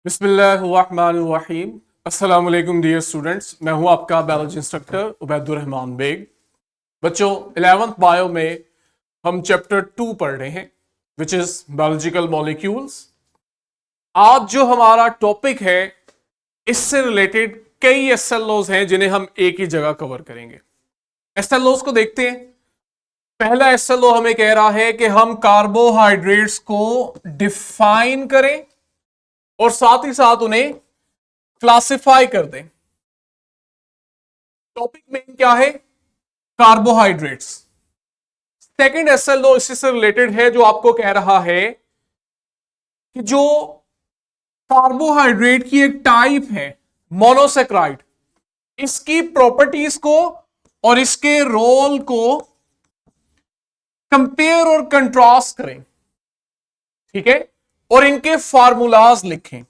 बिस्मिल्लाहिर्रहमानिर्रहीम। अस्सलाम वालेकुम डियर स्टूडेंट्स, मैं हूं आपका बायोलॉजी इंस्ट्रक्टर उबैदुर्रहमान बेग। बच्चों, 11th बायो में हम चैप्टर 2 पढ़ रहे हैं विच इज बायोलॉजिकल मॉलिक्यूल्स। आज जो हमारा टॉपिक है इससे रिलेटेड कई एसएलओज हैं जिन्हें हम एक ही जगह कवर करेंगे। एसएलओज को देखते हैं। पहला एसएलओ हमें कह रहा है कि हम कार्बोहाइड्रेट्स को डिफाइन करें और साथ ही साथ उन्हें क्लासिफाई कर दें। टॉपिक मेन क्या है? कार्बोहाइड्रेट्स। सेकंड एसएलओ इसी से रिलेटेड है जो आपको कह रहा है कि जो कार्बोहाइड्रेट की एक टाइप है मोनोसेक्राइड, इसकी प्रॉपर्टीज को और इसके रोल को कंपेयर और कंट्रास्ट करें, ठीक है, और इनके फार्मूलाज लिखें।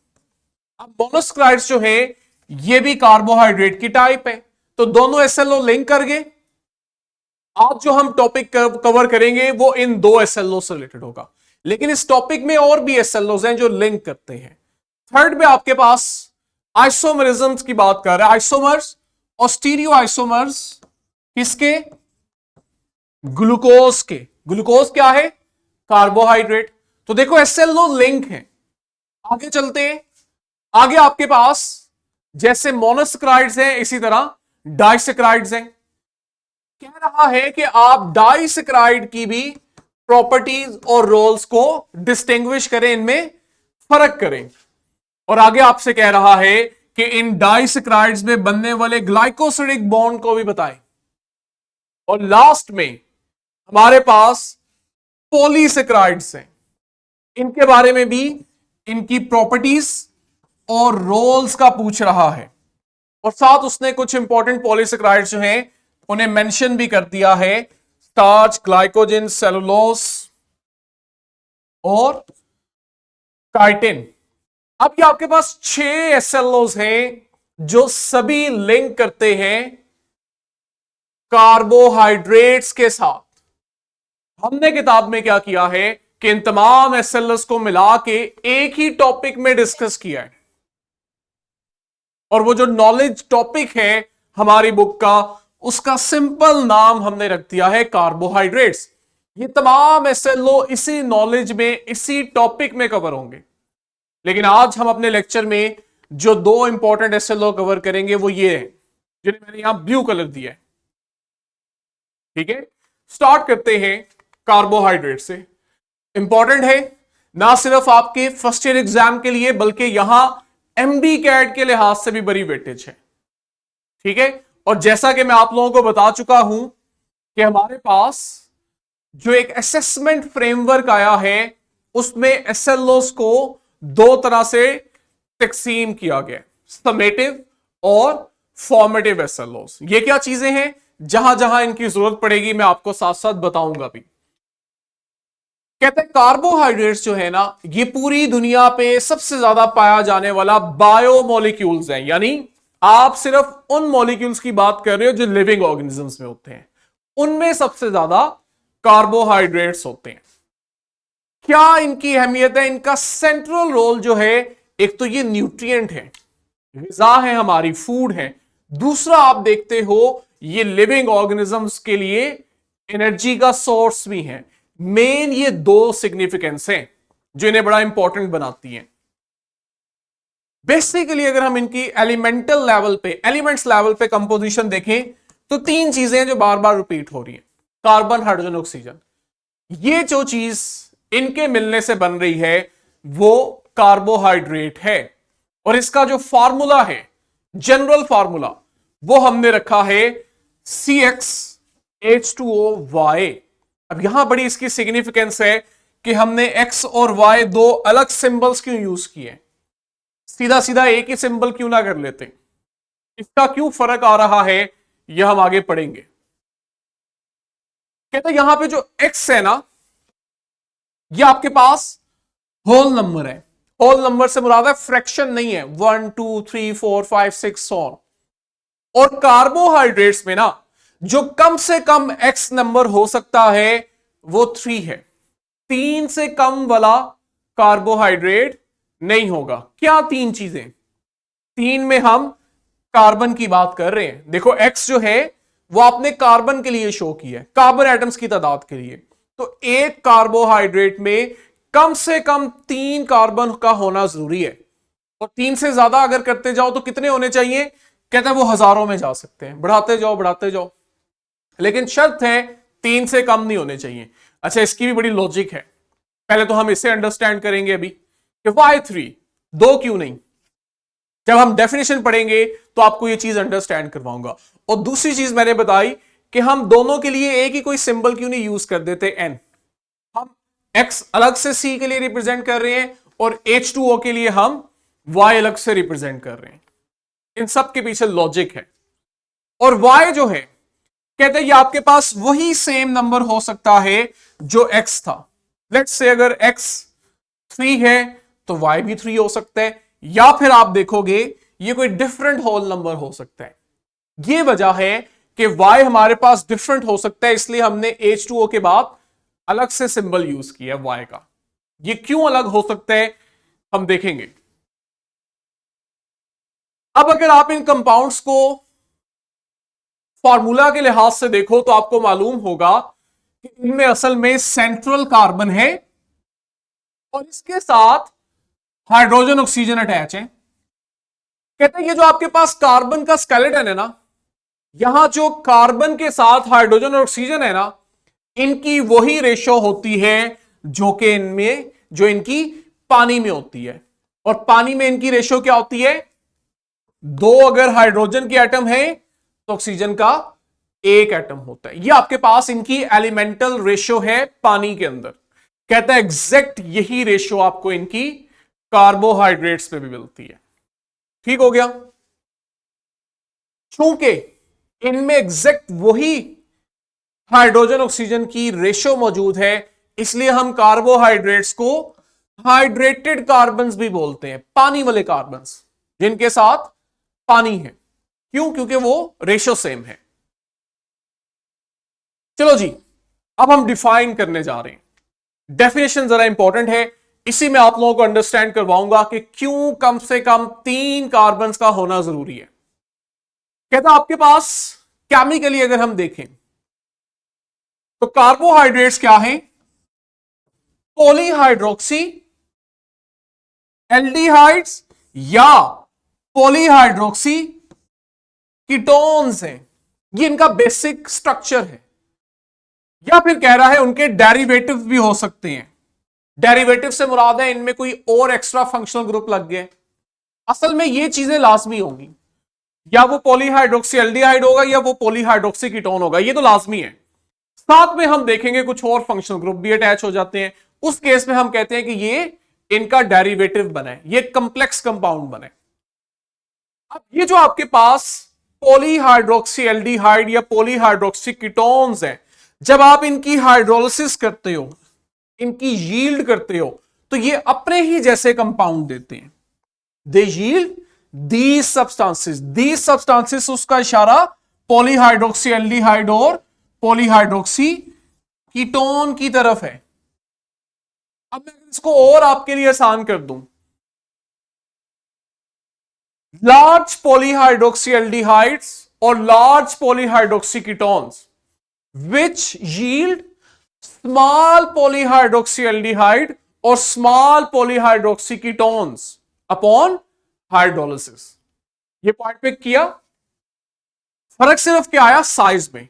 अब मोनोसेक्राइड्स जो है ये भी कार्बोहाइड्रेट की टाइप है, तो दोनों एसएलओ लिंक कर गए। आज जो हम टॉपिक कवर करेंगे वो इन दो एसएलओ से रिलेटेड होगा, लेकिन इस टॉपिक में और भी एसएलओ हैं जो लिंक करते हैं। थर्ड में आपके पास आइसोमरिज्म की बात कर रहे हैं, आइसोमर्स और स्टीरियो आइसोमर्स किसके? ग्लूकोज के। ग्लूकोज क्या है? कार्बोहाइड्रेट। तो देखो एसएलओ लिंक है। आगे चलते हैं। आगे आपके पास जैसे मोनोसेक्राइड्स हैं इसी तरह डाइसेक्राइड्स हैं। कह रहा है कि आप डाइसेक्राइड की भी प्रॉपर्टीज और रोल्स को डिस्टिंग्विश करें, इनमें फर्क करें। और आगे आपसे कह रहा है कि इन डाइसेक्राइड्स में बनने वाले ग्लाइकोसिडिक बॉन्ड को भी बताएं। और लास्ट में हमारे पास पॉलीसेक्राइड्स हैं, इनके बारे में भी इनकी प्रॉपर्टीज और रोल्स का पूछ रहा है। और साथ उसने कुछ इंपॉर्टेंट पॉलीसेक्राइड्स जो हैं उन्हें मेंशन भी कर दिया है, स्टार्च, ग्लाइकोजन, सेलुलोज और काइटिन। अब ये आपके पास 6 एसएलओज हैं जो सभी लिंक करते हैं कार्बोहाइड्रेट्स के साथ। हमने किताब में क्या किया है कि इन तमाम एसएलओज को मिला के एक ही टॉपिक में डिस्कस किया है, और वो जो नॉलेज टॉपिक है हमारी बुक का, उसका सिंपल नाम हमने रख दिया है कार्बोहाइड्रेट्स। ये तमाम एसएलओ इसी नॉलेज में, इसी टॉपिक में कवर होंगे। लेकिन आज हम अपने लेक्चर में जो 2 इंपॉर्टेंट एसएलओ कवर करेंगे वो ये है जिन्हें मैंने यहां ब्लू कलर दिया है, ठीक है। स्टार्ट करते हैं कार्बोहाइड्रेट से। इंपॉर्टेंट है ना सिर्फ आपके फर्स्ट ईयर एग्जाम के लिए, बल्कि यहां एमडी कैट के लिहाज से भी बड़ी वेटेज है, ठीक है। और जैसा कि मैं आप लोगों को बता चुका हूं कि हमारे पास जो एक असेसमेंट फ्रेमवर्क आया है उसमें एसएलओस को 2 तरह से तकसीम किया गया, समेटिव और फॉर्मेटिव एसएलओस। ये क्या चीजें हैं, जहां जहां इनकी जरूरत पड़ेगी मैं आपको साथ साथ बताऊंगा भी। कहते हैं कार्बोहाइड्रेट्स जो है ना, ये पूरी दुनिया पे सबसे ज्यादा पाया जाने वाला बायोमोलिक्यूल्स हैं, यानी आप सिर्फ उन मॉलिक्यूल्स की बात कर रहे हो जो लिविंग ऑर्गेनिजम्स में होते हैं, उनमें सबसे ज्यादा कार्बोहाइड्रेट्स होते हैं। क्या इनकी अहमियत है? इनका सेंट्रल रोल जो है, एक तो ये न्यूट्रिएंट है, ग़िज़ा है हमारी, फूड है। दूसरा आप देखते हो ये लिविंग ऑर्गेनिजम्स के लिए एनर्जी का सोर्स भी है। मेन ये 2 सिग्निफिकेंस हैं जो इन्हें बड़ा इंपॉर्टेंट बनाती हैं। बेसिकली अगर हम इनकी एलिमेंटल लेवल पे, एलिमेंट्स लेवल पे कंपोजिशन देखें तो 3 चीजें जो बार बार रिपीट हो रही हैं, कार्बन, हाइड्रोजन, ऑक्सीजन। ये जो चीज इनके मिलने से बन रही है वो कार्बोहाइड्रेट है। और इसका जो फार्मूला है, जनरल फार्मूला, वो हमने रखा है CxH2OY। अब यहां बड़ी इसकी सिग्निफिकेंस है कि हमने X और Y 2 अलग सिंबल्स क्यों यूज किए, सीधा सीधा एक ही सिंबल क्यों ना कर लेते? इसका क्यों फर्क आ रहा है यह हम आगे पढ़ेंगे। कहते हैं यहां पे जो X है ना, यह आपके पास होल नंबर है। होल नंबर से मुराद है फ्रैक्शन नहीं है, 1 2 3 4 5 6 और कार्बोहाइड्रेट्स में ना जो कम से कम X नंबर हो सकता है वो 3 है। 3 से कम वाला कार्बोहाइड्रेट नहीं होगा। क्या तीन चीजें? तीन में हम कार्बन की बात कर रहे हैं। देखो एक्स जो है वो आपने कार्बन के लिए शो किया है, कार्बन एटम्स की तादाद के लिए। तो एक कार्बोहाइड्रेट में कम से कम 3 कार्बन का होना जरूरी है, और 3 से ज्यादा अगर करते जाओ तो कितने होने चाहिए? कहते हैं वो हजारों में जा सकते हैं, बढ़ाते जाओ बढ़ाते जाओ, लेकिन शर्त है 3 से कम नहीं होने चाहिए। अच्छा, इसकी भी बड़ी लॉजिक है। पहले तो हम इसे अंडरस्टैंड करेंगे अभी कि वाई 3, दो क्यों नहीं। जब हम डेफिनेशन पढ़ेंगे तो आपको ये चीज अंडरस्टैंड करवाऊंगा। और दूसरी चीज मैंने बताई कि हम दोनों के लिए एक ही कोई सिंबल क्यों नहीं यूज कर देते एन। हम एक्स अलग से सी के लिए रिप्रेजेंट कर रहे हैं और H2O के लिए हम वाई अलग से रिप्रेजेंट कर रहे हैं। इन सब के पीछे लॉजिक है। और वाई जो है कहते हैं ये आपके पास वही सेम नंबर हो सकता है जो एक्स था। लेट्स से अगर एक्स 3 है तो वाई भी 3 हो सकता है, या फिर आप देखोगे ये कोई डिफरेंट होल नंबर हो सकता है। ये वजह है कि y हमारे पास डिफरेंट हो सकता है, इसलिए हमने H2O के बाद अलग से सिंबल यूज किया y का। ये क्यों अलग हो सकता है हम देखेंगे। अब अगर आप इन कंपाउंड्स को फॉर्मूला के लिहाज से देखो तो आपको मालूम होगा कि इनमें असल में सेंट्रल कार्बन है और इसके साथ हाइड्रोजन ऑक्सीजन अटैच है। कहते हैं ये जो आपके पास कार्बन का स्केलेटन है ना, यहां जो कार्बन के साथ हाइड्रोजन और ऑक्सीजन है ना, इनकी वही रेशो होती है जो कि इनमें जो इनकी पानी में होती है। और पानी में इनकी रेशो क्या होती है? 2 अगर हाइड्रोजन के एटम है तो ऑक्सीजन का 1 एटम होता है। ये आपके पास इनकी एलिमेंटल रेशो है पानी के अंदर। कहता है एग्जैक्ट यही रेशो आपको इनकी कार्बोहाइड्रेट्स पे भी मिलती है। ठीक हो गया। चूंकि इनमें एग्जैक्ट वही हाइड्रोजन ऑक्सीजन की रेशो मौजूद है, इसलिए हम कार्बोहाइड्रेट्स को हाइड्रेटेड कार्बन्स भी बोलते हैं, पानी वाले कार्बन्स जिनके साथ पानी है। क्यों? क्योंकि वो रेशो सेम है। चलो जी, अब हम डिफाइन करने जा रहे हैं। डेफिनेशन जरा इंपॉर्टेंट है, इसी में आप लोगों को अंडरस्टैंड करवाऊंगा कि क्यों कम से कम 3 कार्बन का होना जरूरी है। कहता आपके पास केमिकली अगर हम देखें तो कार्बोहाइड्रेट्स क्या हैं? पॉलीहाइड्रोक्सी एल्डिहाइड्स या पॉलीहाइड्रोक्सी कीटोन्स हैं। ये इनका बेसिक स्ट्रक्चर है। या फिर कह रहा है उनके डेरिवेटिव भी हो सकते हैं। डेरिवेटिव से मुराद है इनमें कोई और एक्स्ट्रा फंक्शनल ग्रुप लग गए। असल में ये चीजें लाजमी होंगी, या वो पॉलीहाइड्रोक्सी एल्डिहाइड होगा या वो पॉलीहाइड्रोक्सी कीटोन होगा, ये तो लाजमी है। साथ में हम देखेंगे कुछ और फंक्शनल ग्रुप भी अटैच हो जाते हैं। उस केस में हम कहते हैं कि ये इनका डेरिवेटिव बने, ये कंप्लेक्स कंपाउंड बने। अब ये जो आपके पास पॉलीहाइड्रोक्सी एल्डिहाइड या पॉलीहाइड्रोक्सी कीटोन्स हैं, जब आप इनकी हाइड्रोलिसिस करते हो, इनकी यील्ड करते हो, तो ये अपने ही जैसे कंपाउंड देते हैं। They yield these substances. These substances उसका इशारा पॉलीहाइड्रोक्सी एल्डिहाइड और पॉलीहाइड्रोक्सी कीटोन की तरफ है। अब मैं इसको और आपके लिए आसान कर दूं, लार्ज पॉलीहाइड्रोक्सी एल्डिहाइड्स और large polyhydroxy ketones which yield small polyhydroxyaldehyde or small polyhydroxy ketones upon hydrolysis। ये पॉइंट पिक किया। फर्क सिर्फ क्या आया? साइज में।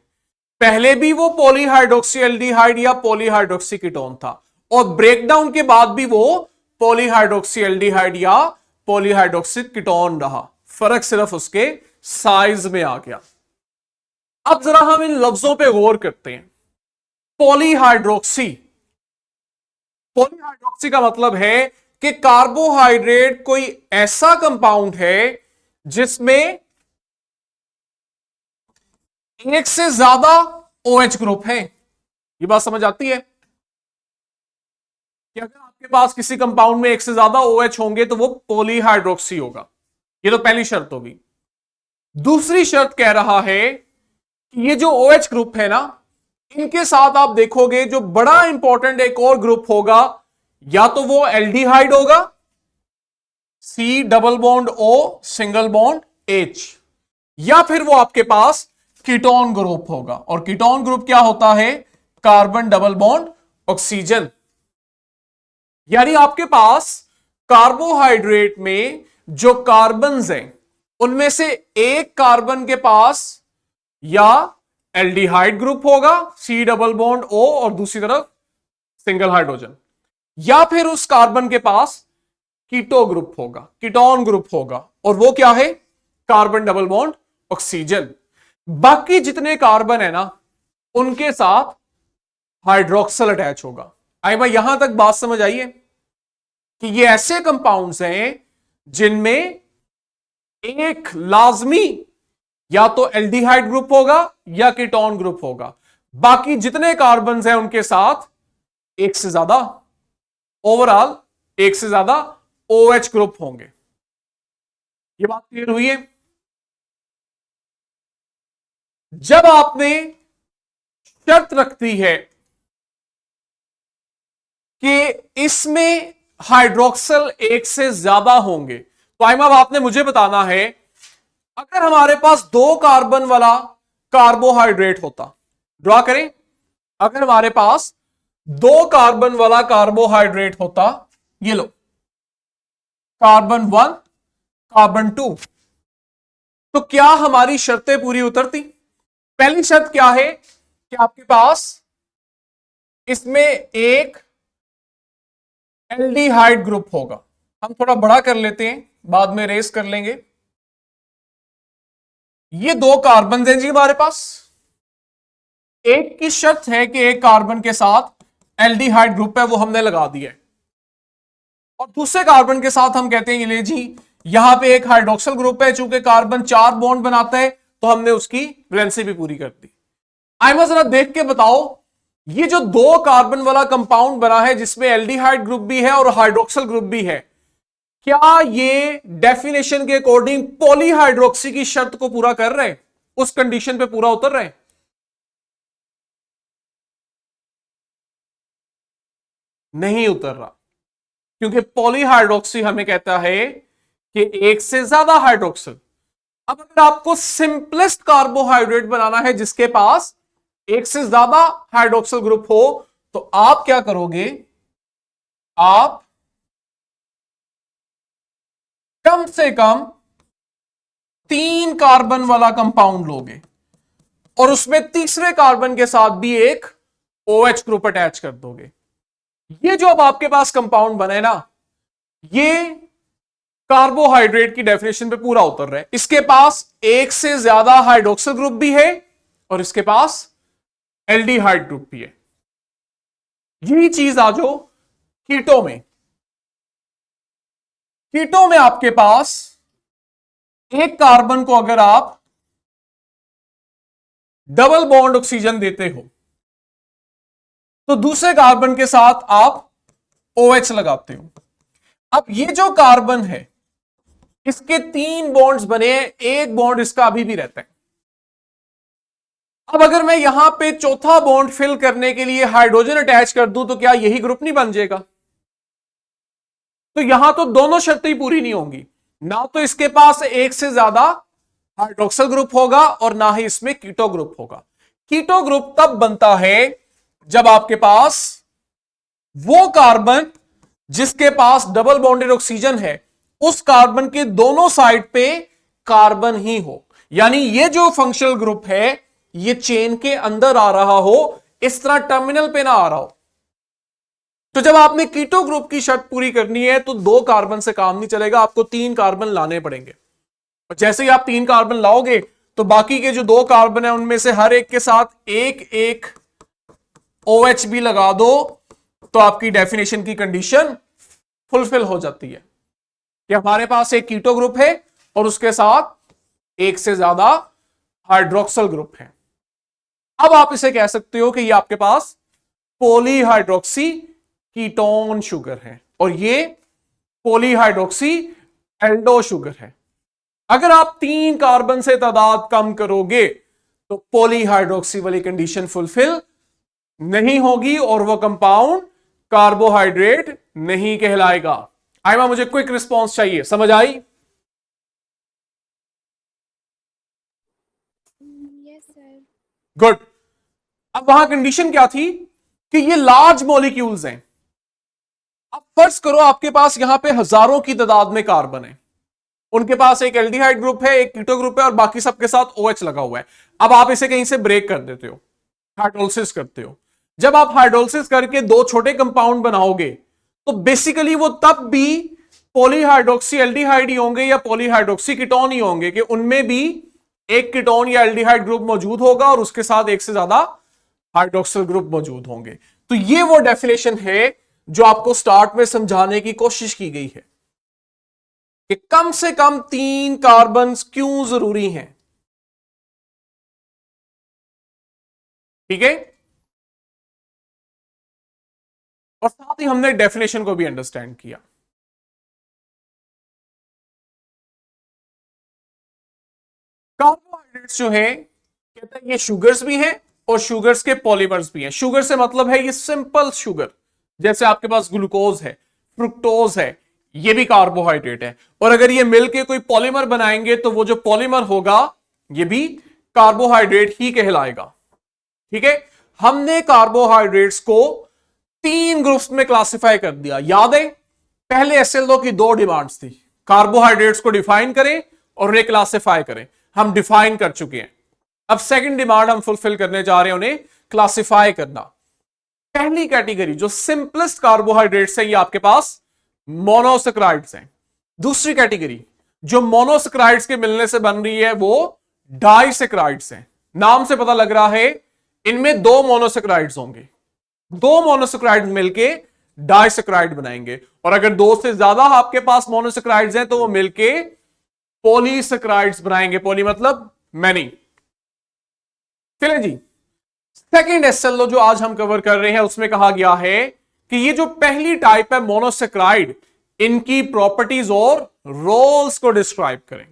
पहले भी वो पॉलीहाइड्रोक्सीएल्डिहाइड या पॉलीहाइड्रोक्सी कीटोन था, और ब्रेकडाउन के बाद भी वो पॉलीहाइड्रोक्सीएल्डिहाइड या पॉलीहाइड्रोक्सी कीटोन रहा। फर्क सिर्फ उसके साइज में आ गया। अब जरा हम इन लफ्जों पे गौर करते हैं। पॉलीहाइड्रोक्सी, पॉलीहाइड्रोक्सी का मतलब है कि कार्बोहाइड्रेट कोई ऐसा कंपाउंड है जिसमें एक से ज्यादा OH ग्रुप है। ये बात समझ आती है कि अगर आपके पास किसी कंपाउंड में एक से ज्यादा OH होंगे तो वो पॉलीहाइड्रोक्सी होगा। ये तो पहली शर्त होगी। दूसरी शर्त कह रहा है ये जो OH ग्रुप है ना, इनके साथ आप देखोगे जो बड़ा इंपॉर्टेंट एक और ग्रुप होगा, या तो वो एल्डिहाइड होगा C double bond O single bond H, या फिर वो आपके पास कीटोन ग्रुप होगा। और कीटोन ग्रुप क्या होता है? Carbon double bond oxygen. यानी आपके पास कार्बोहाइड्रेट में जो कार्बन्स हैं उनमें से एक कार्बन के पास या एल्डिहाइड ग्रुप होगा C डबल बॉन्ड O और दूसरी तरफ सिंगल हाइड्रोजन, या फिर उस कार्बन के पास कीटो ग्रुप होगा, कीटोन ग्रुप होगा, और वो क्या है? Carbon double bond oxygen. बाकी जितने कार्बन है ना उनके साथ हाइड्रोक्सल अटैच होगा। आई भाई यहां तक बात समझ आई है कि ये ऐसे कंपाउंड्स हैं जिनमें एक लाजमी या तो एल्डिहाइड ग्रुप होगा या कीटोन ग्रुप होगा, बाकी जितने कार्बन हैं उनके साथ एक से ज्यादा, ओवरऑल एक से ज्यादा OH ग्रुप होंगे। ये बात क्लियर हुई है? जब आपने शर्त रख दी है कि इसमें हाइड्रोक्सल एक से ज्यादा होंगे, तो आइमा आपने मुझे बताना है अगर हमारे पास 2 कार्बन वाला कार्बोहाइड्रेट होता, ड्रॉ करें, अगर हमारे पास 2 कार्बन वाला कार्बोहाइड्रेट होता, ये लो कार्बन 1 कार्बन 2, तो क्या हमारी शर्तें पूरी उतरती? पहली शर्त क्या है कि आपके पास इसमें एक एल्डिहाइड ग्रुप होगा। हम थोड़ा बड़ा कर लेते हैं, बाद में रेस कर लेंगे। ये 2 कार्बन हैं जी हमारे पास, एक की शर्त है कि एक कार्बन के साथ एल्डिहाइड ग्रुप है, वो हमने लगा दिया है, और दूसरे कार्बन के साथ हम कहते हैं ले जी यहां पे एक हाइड्रोक्सल ग्रुप है, चूंकि कार्बन 4 बॉन्ड बनाता है तो हमने उसकी वैलेंसी भी पूरी कर दी। आइमा जरा देख के बताओ, ये जो 2 कार्बन वाला कंपाउंड बना है जिसमें एल्डिहाइड ग्रुप भी है और हाइड्रोक्सल ग्रुप भी है, क्या ये डेफिनेशन के अकॉर्डिंग पॉलीहाइड्रोक्सी की शर्त को पूरा कर रहे हैं? उस कंडीशन पे पूरा उतर रहे हैं? नहीं उतर रहा, क्योंकि पॉलीहाइड्रोक्सी हमें कहता है कि एक से ज्यादा हाइड्रोक्सल। अब अगर आपको सिंपलेस्ट कार्बोहाइड्रेट बनाना है जिसके पास एक से ज्यादा हाइड्रोक्सल ग्रुप हो, तो आप क्या करोगे? आप कम से कम 3 कार्बन वाला कंपाउंड लोगे और उसमें तीसरे कार्बन के साथ भी एक OH ग्रुप अटैच कर दोगे। ये जो अब आपके पास कंपाउंड बने ना, ये कार्बोहाइड्रेट की डेफिनेशन पे पूरा उतर रहा है। इसके पास एक से ज्यादा हाइड्रोक्सल ग्रुप भी है और इसके पास एल्डिहाइड ग्रुप भी है। यही चीज आ जाओ कीटो में। कीटो में आपके पास एक कार्बन को अगर आप डबल बॉन्ड ऑक्सीजन देते हो तो दूसरे कार्बन के साथ आप OH लगाते हो। अब ये जो कार्बन है इसके 3 बॉन्ड्स बने हैं, एक बॉन्ड इसका अभी भी रहता है। अब अगर मैं यहां पे चौथा बॉन्ड फिल करने के लिए हाइड्रोजन अटैच कर दूं तो क्या यही ग्रुप नहीं बन जाएगा? तो यहां तो दोनों शर्तें ही पूरी नहीं होंगी, ना तो इसके पास एक से ज्यादा हाइड्रोक्सल ग्रुप होगा और ना ही इसमें कीटो ग्रुप होगा। कीटो ग्रुप तब बनता है जब आपके पास वो कार्बन जिसके पास डबल बॉन्डेड ऑक्सीजन है उस कार्बन के दोनों साइड पे कार्बन ही हो, यानी ये जो फंक्शनल ग्रुप है ये चेन के अंदर आ रहा हो, इस तरह टर्मिनल पे ना आ रहा हो। तो जब आपने कीटो ग्रुप की शर्त पूरी करनी है तो 2 कार्बन से काम नहीं चलेगा, आपको 3 कार्बन लाने पड़ेंगे। और जैसे ही आप 3 कार्बन लाओगे तो बाकी के जो 2 कार्बन है उनमें से हर एक के साथ एक एक OH भी लगा दो तो आपकी डेफिनेशन की कंडीशन फुलफिल हो जाती है कि हमारे पास एक कीटो ग्रुप है और उसके साथ एक से ज्यादा हाइड्रोक्सल ग्रुप है। अब आप इसे कह सकते हो कि ये आपके पास पॉलीहाइड्रोक्सी कीटोन शुगर है और ये पॉलीहाइड्रोक्सी एल्डो शुगर है। अगर आप 3 कार्बन से तादाद कम करोगे तो पॉलीहाइड्रोक्सी वाली कंडीशन फुलफिल नहीं होगी और वो कंपाउंड कार्बोहाइड्रेट नहीं कहलाएगा। आइमा मुझे क्विक रिस्पॉन्स चाहिए, समझ आई? Yes sir. गुड। अब वहां कंडीशन क्या थी कि ये लार्ज मॉलिक्यूल्स हैं। अब फर्ज करो आपके पास यहां पे हजारों की तादाद में कार्बन है, उनके पास एक एल्डिहाइड ग्रुप है, एक कीटो ग्रुप है और बाकी सबके साथ OH लगा हुआ है। अब आप इसे कहीं से ब्रेक कर देते हो, हाइड्रोलिसिस करते हो। जब आप हाइड्रोलिसिस करके दो छोटे कंपाउंड बनाओगे तो बेसिकली वो तब भी पॉलीहाइड्रोक्सी एल्डिहाइड ही होंगे या पॉलीहाइड्रोक्सी कीटोन ही होंगे कि उनमें भी एक कीटोन या एल्डिहाइड ग्रुप मौजूद होगा और उसके साथ एक से ज्यादा हाइड्रोक्सिल ग्रुप मौजूद होंगे। तो ये वो डेफिनेशन है जो आपको स्टार्ट में समझाने की कोशिश की गई है कि कम से कम 3 कार्बन क्यों जरूरी हैं। ठीक है, और साथ ही हमने डेफिनेशन को भी अंडरस्टैंड किया। कार्बोहाइड्रेट्स जो है कहते हैं ये शुगर्स भी हैं और शुगर्स के पॉलीमर्स भी हैं। शुगर से मतलब है ये सिंपल शुगर, जैसे आपके पास ग्लूकोज है, फ्रुक्टोज है, ये भी कार्बोहाइड्रेट है। और अगर ये मिलके कोई पॉलीमर बनाएंगे तो वो जो पॉलीमर होगा ये भी कार्बोहाइड्रेट ही कहलाएगा। ठीक है, हमने कार्बोहाइड्रेट्स को 3 ग्रुप्स में क्लासिफाई कर दिया। याद है, पहले SL2 की 2 डिमांड्स थी, कार्बोहाइड्रेट्स को डिफाइन करें और उन्हें क्लासिफाई करें। हम डिफाइन कर चुके हैं, अब सेकंड डिमांड हम फुलफिल करने जा रहे हैं, उन्हें क्लासिफाई करना। पहली कैटेगरी जो सिंपलेस्ट कार्बोहाइड्रेट्स है ये आपके पास मोनोसेक्राइड्स हैं। दूसरी कैटेगरी जो मोनोसेक्राइड्स के मिलने से बन रही है वो डाइसेक्राइड्स हैं। नाम से पता लग रहा है इनमें 2 मोनोसेक्राइड्स होंगे, 2 मोनोसेक्राइड मिलके डाइसेक्राइड बनाएंगे। और अगर 2 से ज्यादा आपके पास मोनोसेक्राइड्स हैं तो वो मिलके पॉलीसेक्राइड्स बनाएंगे। पॉली मतलब मैनी। चलिए जी, सेकंड SL2 जो आज हम कवर कर रहे हैं उसमें कहा गया है कि ये जो पहली टाइप है मोनोसेक्राइड, इनकी प्रॉपर्टीज और रोल्स को डिस्क्राइब करें।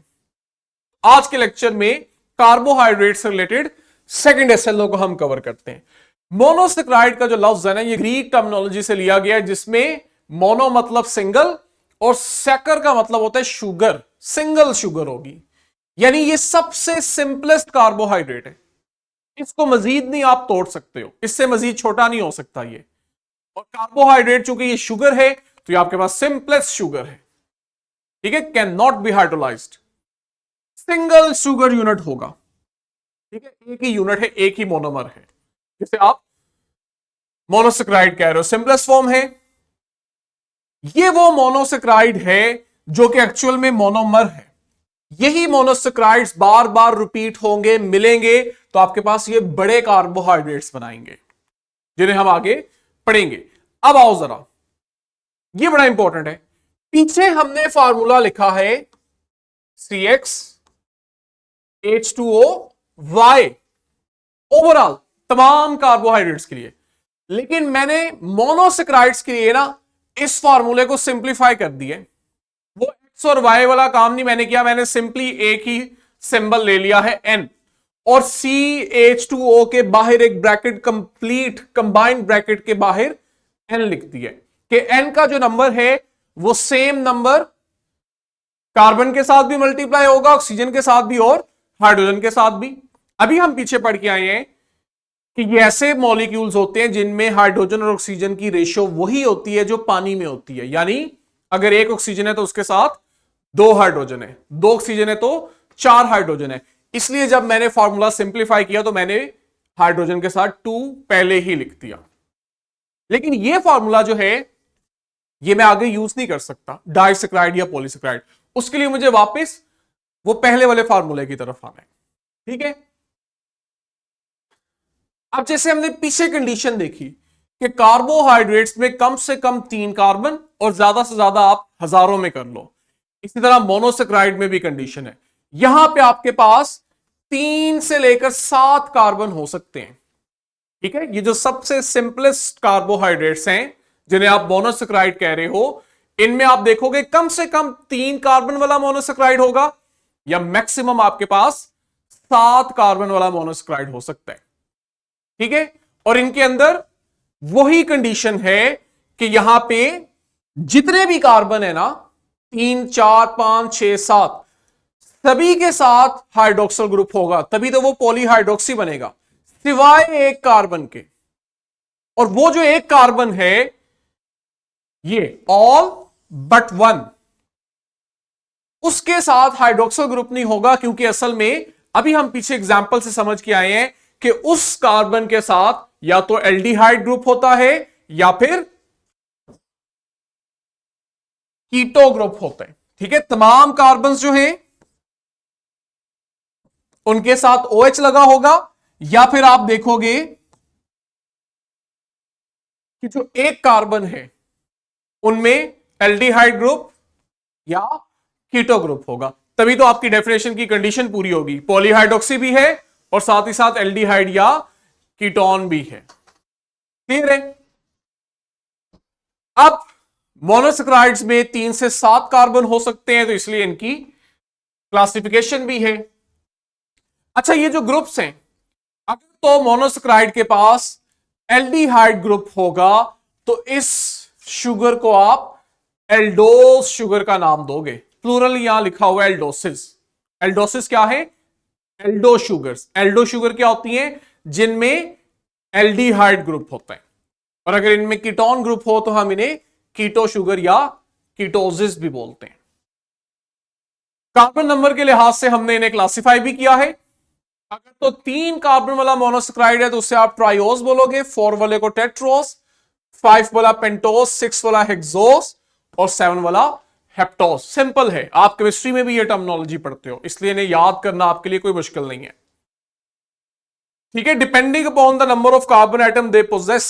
आज के लेक्चर में कार्बोहाइड्रेट से रिलेटेड सेकंड SL2 को हम कवर करते हैं। मोनोसेक्राइड का जो लफ्ज है ना, ये ग्रीक टर्मिनोलॉजी से लिया गया है, जिसमें मोनो मतलब सिंगल और सेकर का मतलब होता है शुगर, सिंगल शुगर होगी। यानी ये सबसे सिंपलेस्ट कार्बोहाइड्रेट है, इसको मजीद नहीं आप तोड़ सकते हो, इससे मजीद छोटा नहीं हो सकता ये। और कार्बोहाइड्रेट चूंकि ये शुगर है तो ये आपके पास सिंपलेस्ट शुगर है। ठीक है, can not be hydrolysed, single sugar unit होगा। ठीक है, एक ही यूनिट है, एक ही मोनोमर है, जिसे आप मोनोसेक्राइड कह रहे हो, सिंपलेस्ट फॉर्म है। ये वो मोनोसेक्राइड है जो कि एक्चुअल में मोनोमर है। यही मोनोसेक्राइड्स बार बार रिपीट होंगे, मिलेंगे तो आपके पास ये बड़े कार्बोहाइड्रेट्स बनाएंगे, जिन्हें हम आगे पढ़ेंगे। अब आओ जरा, ये बड़ा इंपॉर्टेंट है। पीछे हमने फार्मूला लिखा है CxH2OY ओवरऑल तमाम कार्बोहाइड्रेट्स के लिए, लेकिन मैंने मोनोसेक्राइड्स के लिए ना इस फार्मूले को सिंप्लीफाई कर दिया। वो X और Y वाला काम नहीं मैंने किया, मैंने सिंपली एक ही सिंबल ले लिया है N, और CH2O के बाहर एक ब्रैकेट, कंप्लीट कंबाइंड ब्रैकेट के बाहर N लिख दिया कि N का जो नंबर है वो सेम नंबर कार्बन के साथ भी मल्टीप्लाई होगा, ऑक्सीजन के साथ भी और हाइड्रोजन के साथ भी। अभी हम पीछे पढ़ के आए हैं कि ये ऐसे मॉलिक्यूल्स होते हैं जिनमें हाइड्रोजन और ऑक्सीजन की रेशियो वही होती है जो पानी में होती है। यानी अगर एक ऑक्सीजन है तो उसके साथ 2 हाइड्रोजन है, 2 ऑक्सीजन है तो 4 हाइड्रोजन है। इसलिए जब मैंने फॉर्मूला सिंप्लीफाई किया तो मैंने हाइड्रोजन के साथ 2 पहले ही लिख दिया। लेकिन ये फॉर्मूला जो है ये मैं आगे यूज नहीं कर सकता डाइसेक्राइड या पॉलीसेक्राइड, उसके लिए मुझे वापस वो पहले वाले फार्मूले की तरफ आना है। ठीक है, अब जैसे हमने पीछे कंडीशन देखी कि कार्बोहाइड्रेट्स में कम से कम 3 कार्बन और ज्यादा से ज्यादा आप हजारों में कर लो, इसी तरह मोनोसेक्राइड में भी कंडीशन है। यहां पे आपके पास 3 से लेकर 7 कार्बन हो सकते हैं। ठीक है, ये जो सबसे सिंपलेस्ट कार्बोहाइड्रेट्स हैं जिन्हें आप मोनोसेक्राइड कह रहे हो, इनमें आप देखोगे कम से कम 3 कार्बन वाला मोनोसेक्राइड होगा या मैक्सिमम आपके पास 7 कार्बन वाला मोनोसेक्राइड हो सकता है। ठीक है, और इनके अंदर वही कंडीशन है कि यहां पे जितने भी कार्बन है ना, 3 4 5 6 7, सभी के साथ हाइड्रोक्सिल ग्रुप होगा, तभी तो वो पॉलीहाइड्रोक्सी बनेगा, सिवाय एक कार्बन के। और वो जो एक कार्बन है, ये ऑल बट वन, उसके साथ हाइड्रोक्सिल ग्रुप नहीं होगा, क्योंकि असल में अभी हम पीछे एग्जांपल से समझ के आए हैं कि उस कार्बन के साथ या तो एल्डिहाइड ग्रुप होता है या फिर कीटो ग्रुप होता है। ठीक है, तमाम कार्बन जो हैं उनके साथ OH लगा होगा, या फिर आप देखोगे कि जो एक कार्बन है उनमें एल्डिहाइड ग्रुप या कीटो ग्रुप होगा, तभी तो आपकी डेफिनेशन की कंडीशन पूरी होगी, पॉलीहाइड्रोक्सी भी है और साथ ही साथ एल्डिहाइड या कीटोन भी है। क्लियर है? अब मोनोसैकराइड्स में 3 से 7 कार्बन हो सकते हैं, तो इसलिए इनकी क्लासिफिकेशन भी है। अच्छा, ये जो ग्रुप्स हैं, अगर तो मोनोसैकराइड के पास एल्डिहाइड ग्रुप होगा तो इस शुगर को आप एल्डोस शुगर का नाम दोगे, प्लूरल यहां लिखा हुआ है एल्डोसिस। एल्डोसिस क्या है? Aldo sugars. एल्डो शुगर क्या होती है? जिनमें एल्डिहाइड ग्रुप होता है, और अगर इनमें कीटोन ग्रुप हो तो हम इन्हें कीटो शुगर या कीटोसिस भी बोलते हैं। कार्बन नंबर के लिहाज से हमने इन्हें क्लासिफाई भी किया है। अगर तो 3 कार्बन वाला मोनोसैकराइड है तो उससे आप ट्राइओस बोलोगे, 4 वाले को टेट्रोस, 5 वाला पेंटोस, 6 वाला हेक्सोस और 7 वाला हेप्टोस। सिंपल है, आप केमिस्ट्री में भी ये टर्मिनोलॉजी पढ़ते हो, इसलिए इन्हें याद करना आपके लिए कोई मुश्किल नहीं है। ठीक है, depending upon the number of carbon atom they possess,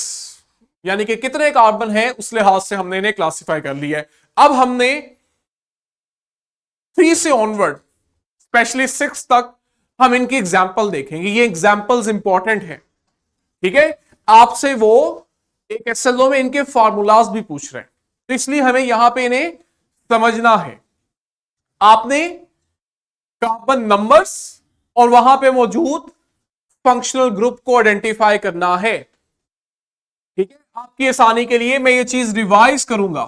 यानी कि कितने कार्बन है उस लिहाज से हमने इन्हें क्लासिफाई कर लिया है। अब हमने 3 से ऑनवर्ड स्पेशली 6 तक हम इनकी एग्जाम्पल देखेंगे। ये एग्जाम्पल्स इंपॉर्टेंट है। ठीक है, आपसे वो एक SLO में इनके फार्मूलाज भी पूछ रहे हैं, तो इसलिए हमें यहां पे इन्हें समझना है। आपने कार्बन नंबर्स और वहां पे मौजूद फंक्शनल ग्रुप को आइडेंटिफाई करना है। ठीक है, आपकी आसानी के लिए मैं ये चीज रिवाइज करूंगा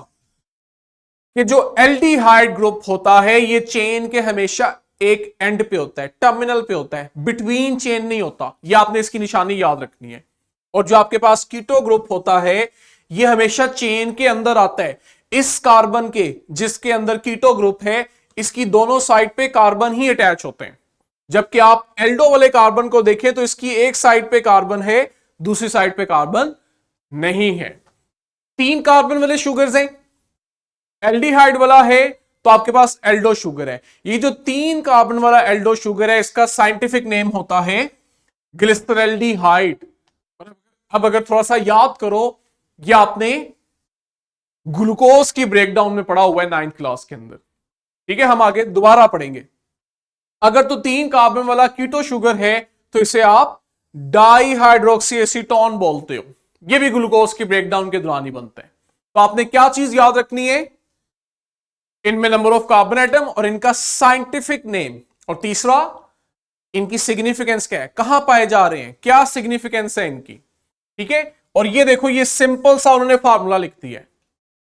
कि जो एल्डिहाइड ग्रुप होता है ये चेन के हमेशा एक एंड पे होता है, टर्मिनल पे होता है, बिटवीन चेन नहीं होता। ये आपने इसकी निशानी याद रखनी है। और जो आपके पास कीटो ग्रुप होता है ये हमेशा चेन के अंदर आता है। इस कार्बन के जिसके अंदर कीटो ग्रुप है, इसकी दोनों साइड पे कार्बन ही अटैच होते हैं। जबकि आप एल्डो वाले कार्बन को देखें तो इसकी एक साइड पे कार्बन है, दूसरी साइड पे कार्बन नहीं है। 3 कार्बन वाले शुगर्स हैं, एल्डिहाइड वाला है तो आपके पास एल्डो शुगर है। ये जो 3 कार्बन वाला एल्डो शुगर है इसका साइंटिफिक नेम होता है ग्लिसरल्डिहाइड। अब अगर थोड़ा सा याद करो, ये आपने ग्लूकोज की ब्रेकडाउन में पढ़ा हुआ है 9th क्लास के अंदर। ठीक है, हम आगे दोबारा पढ़ेंगे। अगर तो 3 कार्बन वाला कीटो शुगर है तो इसे आप डाईहाइड्रोक्सी एसीटोन बोलते हो। ये भी ग्लूकोज की ब्रेकडाउन के दौरान ही बनते हैं। तो आपने क्या चीज याद रखनी है? इनमें नंबर ऑफ कार्बन एटम और इनका साइंटिफिक नेम, और तीसरा इनकी सिग्निफिकेंस क्या है, कहां पाए जा रहे हैं, क्या सिग्निफिकेंस है इनकी। ठीक है, और ये देखो ये सिंपल सा उन्होंने फार्मूला लिख दिया है,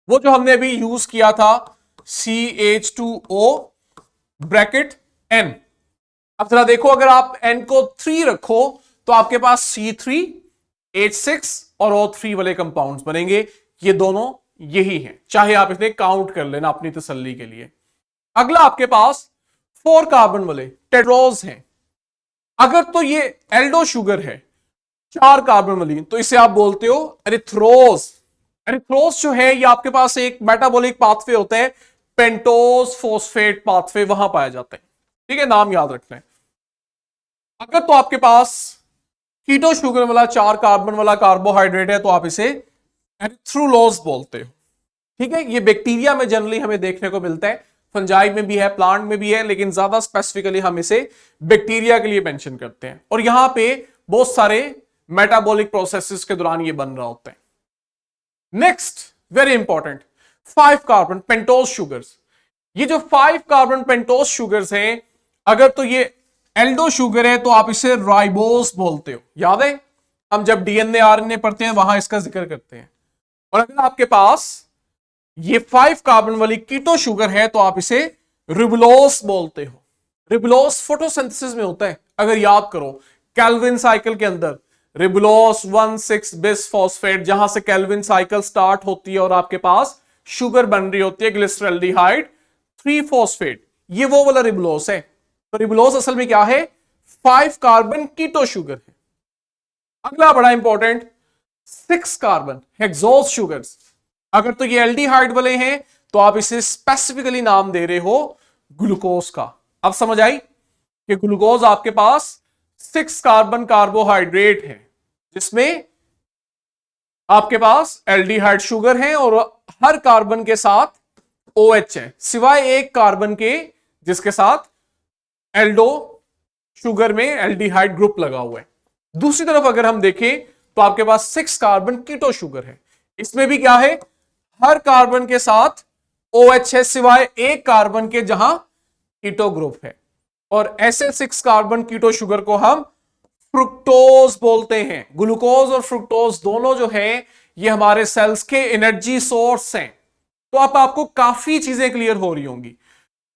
वो जो हमने अभी यूज किया था CH2O ब्रैकेट N। अब जरा देखो, अगर आप N को 3 रखो तो आपके पास C3H6 और O3 वाले कंपाउंड्स बनेंगे। ये दोनों यही हैं, चाहे आप इसे काउंट कर लेना अपनी तसल्ली के लिए। अगला आपके पास 4 कार्बन वाले टेट्रोज हैं। अगर तो ये एल्डो शुगर है 4 कार्बन वाली, तो इसे आप बोलते हो एरिथ्रोज। एरिथ्रोज जो है ये आपके पास एक मेटाबॉलिक पाथवे होता है, पेंटोज फॉस्फेट पाथवे, वहां पाया जाता है। ठीक है, नाम याद रखना है। अगर तो आपके पास कीटो शुगर वाला 4 कार्बन वाला कार्बोहाइड्रेट है तो आप इसे एरिथ्रोलोज बोलते हो। ठीक है, ये बैक्टीरिया में जनरली हमें देखने को मिलता है, फंजाई में भी है, प्लांट में भी है, लेकिन ज्यादा स्पेसिफिकली हम इसे बैक्टीरिया के लिए मेंशन करते हैं। और यहां पे बहुत सारे मेटाबॉलिक प्रोसेसेस के दौरान ये बन रहा होता है। Next very important, 5 carbon pentose sugars. ये जो 5 कार्बन पेंटोज शुगर्स हैं, अगर तो ये एल्डो शुगर है तो आप इसे राइबोस बोलते हो। याद है, हम जब DNA RNA पढ़ते हैं वहां इसका जिक्र करते हैं। और अगर आपके पास ये 5 कार्बन वाली कीटो शुगर है तो आप इसे रिबुलोस बोलते हो। रिबुलोस फोटोसिंथेसिस में होता है, अगर याद करो केल्विन साइकिल के अंदर रिबुलोस 1,6 बिस फॉस्फेट, जहां से केल्विन साइकिल स्टार्ट होती है और आपके पास शुगर बन रही होती है ग्लिसरल्डिहाइड 3 फॉस्फेट, ये वो वाला रिबुलोस है। तो रिबुलोस असल में क्या है? 5 कार्बन कीटो शुगर है। अगला बड़ा इंपॉर्टेंट 6 कार्बन हेक्सोस शुगर्स। अगर तो ये एल्डिहाइड वाले हैं तो आप इसे स्पेसिफिकली नाम दे रहे हो ग्लूकोज का। अब समझ आई कि ग्लूकोज आपके पास 6 कार्बन कार्बोहाइड्रेट है जिसमें आपके पास एल्डिहाइड शुगर है और हर कार्बन के साथ OH है, सिवाय एक कार्बन के जिसके साथ एल्डो शुगर में एल्डिहाइड ग्रुप लगा हुआ है। दूसरी तरफ अगर हम देखें तो आपके पास 6 कार्बन कीटो शुगर है, इसमें भी क्या है? हर कार्बन के साथ OH है सिवाय एक कार्बन के जहां कीटो ग्रुप है। और ऐसे 6 कार्बन कीटो शुगर को हम फ्रुक्टोज बोलते हैं। ग्लूकोज और फ्रुक्टोज दोनों जो है ये हमारे सेल्स के एनर्जी सोर्स हैं। तो अब आपको काफी चीजें क्लियर हो रही होंगी।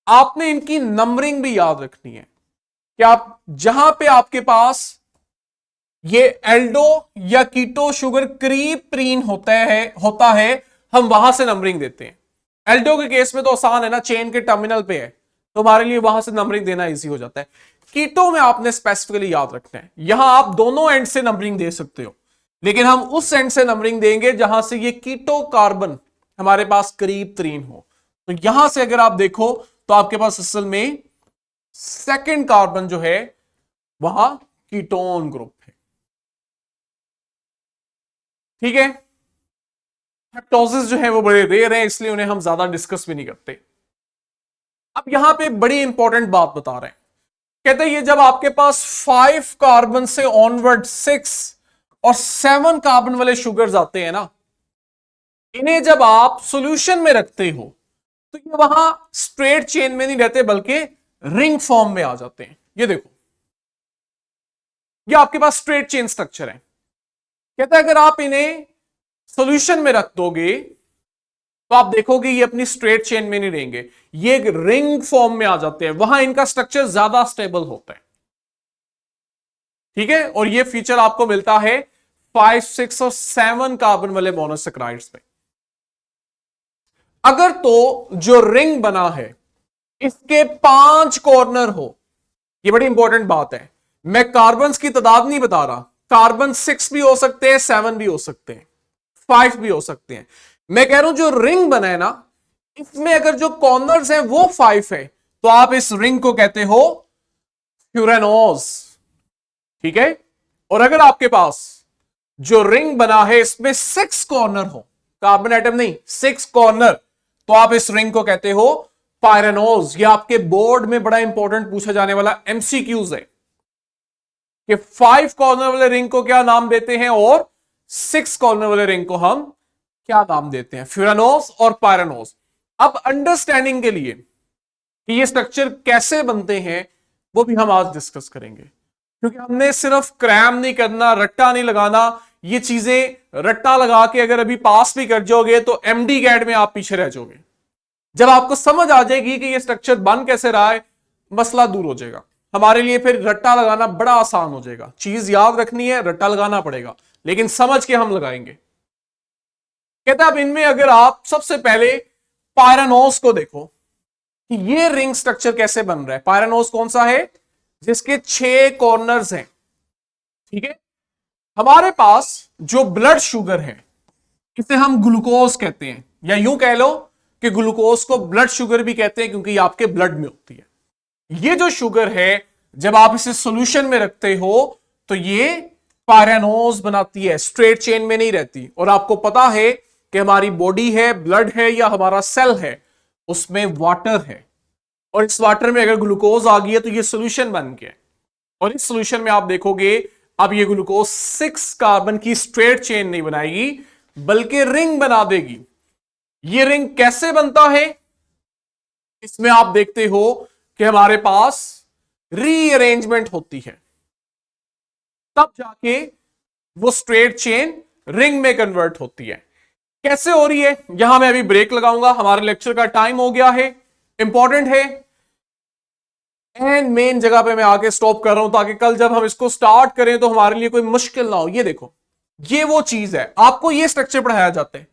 आपने इनकी नंबरिंग भी याद रखनी है कि आप जहां पे आपके पास ये एल्डो या कीटो शुगर करीब प्रीन होता है हम वहां से नंबरिंग देते हैं। एल्डो के केस में तो आसान है ना, चेन के टर्मिनल पे है तो हमारे लिए वहां से नंबरिंग देना इजी हो जाता है। कीटो में आपने स्पेसिफिकली याद रखना है, यहां आप दोनों एंड से नंबरिंग दे सकते हो, लेकिन हम उस एंड से नंबरिंग देंगे जहां से ये कीटो कार्बन हमारे पास करीब तरीन हो। तो यहां से अगर आप देखो तो आपके पास असल में सेकंड कार्बन जो है वहां कीटोन ग्रुप है। ठीक है, हेप्टोसिस जो है वो बड़े रेयर है इसलिए उन्हें हम ज्यादा डिस्कस भी नहीं करते। अब यहां पे बड़ी इंपॉर्टेंट बात बता रहे हैं, कहते हैं ये जब आपके पास 5 कार्बन से ऑनवर्ड 6 और 7 कार्बन वाले शुगर्स आते हैं ना, इन्हें जब आप सॉल्यूशन में रखते हो तो ये वहां स्ट्रेट चेन में नहीं रहते बल्कि रिंग फॉर्म में आ जाते हैं। ये देखो, ये आपके पास स्ट्रेट चेन स्ट्रक्चर है। कहता है अगर आप इन्हें सॉल्यूशन में रख दोगे तो आप देखोगे ये अपनी स्ट्रेट चेन में नहीं रहेंगे, ये एक रिंग फॉर्म में आ जाते हैं, वहां इनका स्ट्रक्चर ज्यादा स्टेबल होता है। ठीक है, और ये फीचर आपको मिलता है 5, 6 और 7 कार्बन वाले मोनोसैकराइड्स में। अगर तो जो रिंग बना है इसके 5 कॉर्नर हो, ये बड़ी इंपॉर्टेंट बात है, मैं कार्बन्स की तादाद नहीं बता रहा, कार्बन 6 भी हो सकते हैं, 7 भी हो सकते हैं, 5 भी हो सकते हैं। मैं कह रहा हूं जो रिंग बना है ना, इसमें अगर जो कॉर्नर्स हैं वो 5 है तो आप इस रिंग को कहते हो फ्यूरेनोज। ठीक है, और अगर आपके पास जो रिंग बना है इसमें 6 कॉर्नर हो, कार्बन एटम नहीं 6 कॉर्नर, तो आप इस रिंग को कहते हो पायरेनोज। ये आपके बोर्ड में बड़ा इंपॉर्टेंट पूछा जाने वाला एमसीक्यूज है कि 5 कॉर्नर वाले रिंग को क्या नाम देते हैं और 6 कॉर्नर वाले रिंग को हम क्या नाम देते हैं, फ्यूरेनोज और पायरेनोज। अब अंडरस्टैंडिंग के लिए कि ये स्ट्रक्चर कैसे बनते हैं वो भी हम आज डिस्कस करेंगे, क्योंकि हमने सिर्फ क्रैम नहीं करना, रट्टा नहीं लगाना। ये चीजें रट्टा लगा के अगर अभी पास भी कर जाओगे तो एमडी गैड में आप पीछे रह जाओगे। जब आपको समझ आ जाएगी कि ये स्ट्रक्चर बन कैसे रहा है, मसला दूर हो जाएगा। हमारे लिए फिर रट्टा लगाना बड़ा आसान हो जाएगा। चीज याद रखनी है, रट्टा लगाना पड़ेगा, लेकिन समझ के हम लगाएंगे। कहता है अब इनमें अगर आप सबसे पहले पायरेनोज को देखो कि ये रिंग स्ट्रक्चर कैसे बन रहा है। पायरेनोज कौन सा है? जिसके 6 कॉर्नर्स हैं। ठीक है, हमारे पास जो ब्लड शुगर है इसे हम ग्लूकोज कहते हैं, या यूं कह लो कि ग्लूकोज को ब्लड शुगर भी कहते हैं क्योंकि ये आपके ब्लड में होती है। ये जो शुगर है जब आप इसे सॉल्यूशन में रखते हो तो ये पायरेनोज बनाती है, स्ट्रेट चेन में नहीं रहती। और आपको पता है कि हमारी बॉडी है, ब्लड है या हमारा सेल है, उसमें वाटर है, और इस वाटर में अगर ग्लूकोज आ गई है तो ये सॉल्यूशन बन गया। और इस सॉल्यूशन में आप देखोगे अब ये ग्लूकोज 6 कार्बन की स्ट्रेट चेन नहीं बनाएगी बल्कि रिंग बना देगी। ये रिंग कैसे बनता है? इसमें आप देखते हो कि हमारे पास रीअरेंजमेंट होती है, तब जाके वो स्ट्रेट चेन रिंग में कन्वर्ट होती है। कैसे हो रही है, यहां मैं अभी ब्रेक लगाऊंगा, हमारे लेक्चर का टाइम हो गया है, इंपॉर्टेंट है, एंड मेन जगह पे मैं आके स्टॉप कर रहा हूं ताकि कल जब हम इसको स्टार्ट करें तो हमारे लिए कोई मुश्किल ना हो। ये देखो, ये वो चीज है, आपको ये स्ट्रक्चर पढ़ाया जाता है,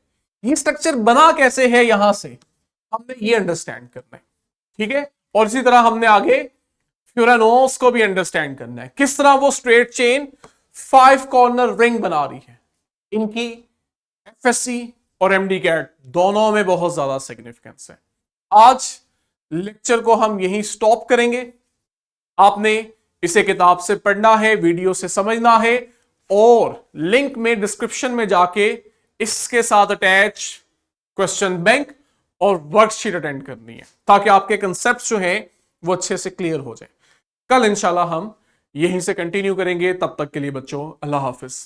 ये स्ट्रक्चर बना कैसे है यहां से हमने ये अंडरस्टैंड करना है, ठीक है। और इसी तरह हमने आगे फ्यूरानोस को भी अंडरस्टैंड करना है, किस तरह वो स्ट्रेट चेन 5 कॉर्नर रिंग बना रही है। इनकी एफएससी और एमडी कैट दोनों में बहुत ज्यादा सिग्निफिकेंस है। आज लेक्चर को हम यहीं स्टॉप करेंगे। आपने इसे किताब से पढ़ना है, वीडियो से समझना है, और लिंक में डिस्क्रिप्शन में जाके इसके साथ अटैच क्वेश्चन बैंक और वर्कशीट अटेंड करनी है ताकि आपके कंसेप्ट जो हैं वो अच्छे से क्लियर हो जाए। कल इंशाल्लाह हम यहीं से कंटिन्यू करेंगे, तब तक के लिए बच्चों अल्लाह हाफिज।